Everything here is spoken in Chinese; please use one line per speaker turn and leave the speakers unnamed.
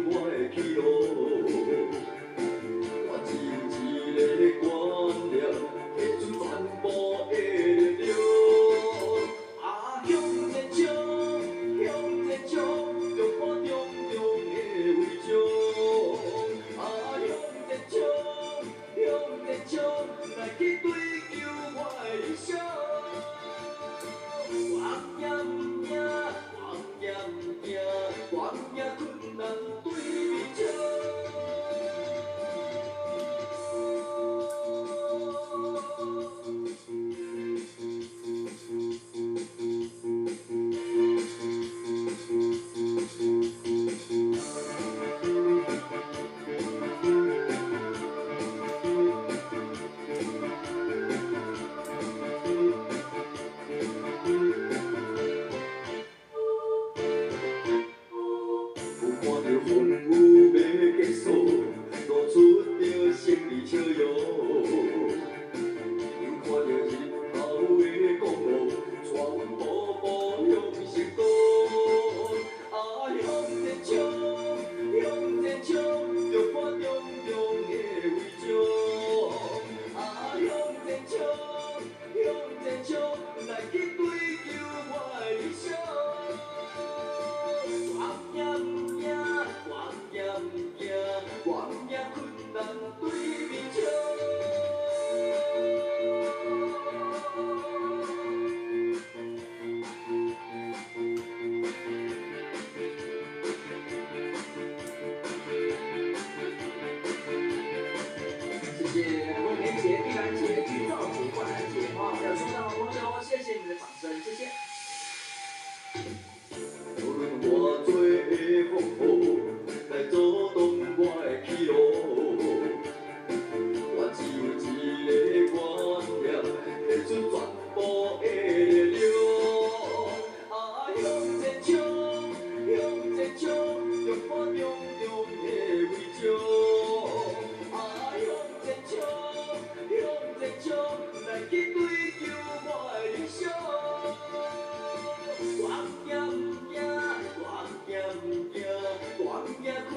我的去路。我只有一个观念，提出全部的力量。啊，向前冲，向前冲，着看重重的伟章。啊，向前冲，向前冲，来去追求我的理想。我也不惊，我也不惊，我也困难对面冲。有看着风雨要结束，露出着胜利笑容。有看着日头的光芒，带阮步步向成功。啊，向前冲，向前冲，着看重重的伟章。啊，向前冲，向前冲，来去追求我的理想。我也不惊，我也不惊，我也困难对面冲。谢谢温梅姐、碧兰姐、剧造姐、冠兰姐，好，还有收到同学哦，谢谢你们的掌声，谢谢。无论偌多的风雨来阻挡我的去路，我只有一个观念，提出全部的力量。啊，向前冲，向前冲，着看重重的伟章。啊，向前冲，向前冲，来去追求我的理想。我也不惊，我也不惊，我也困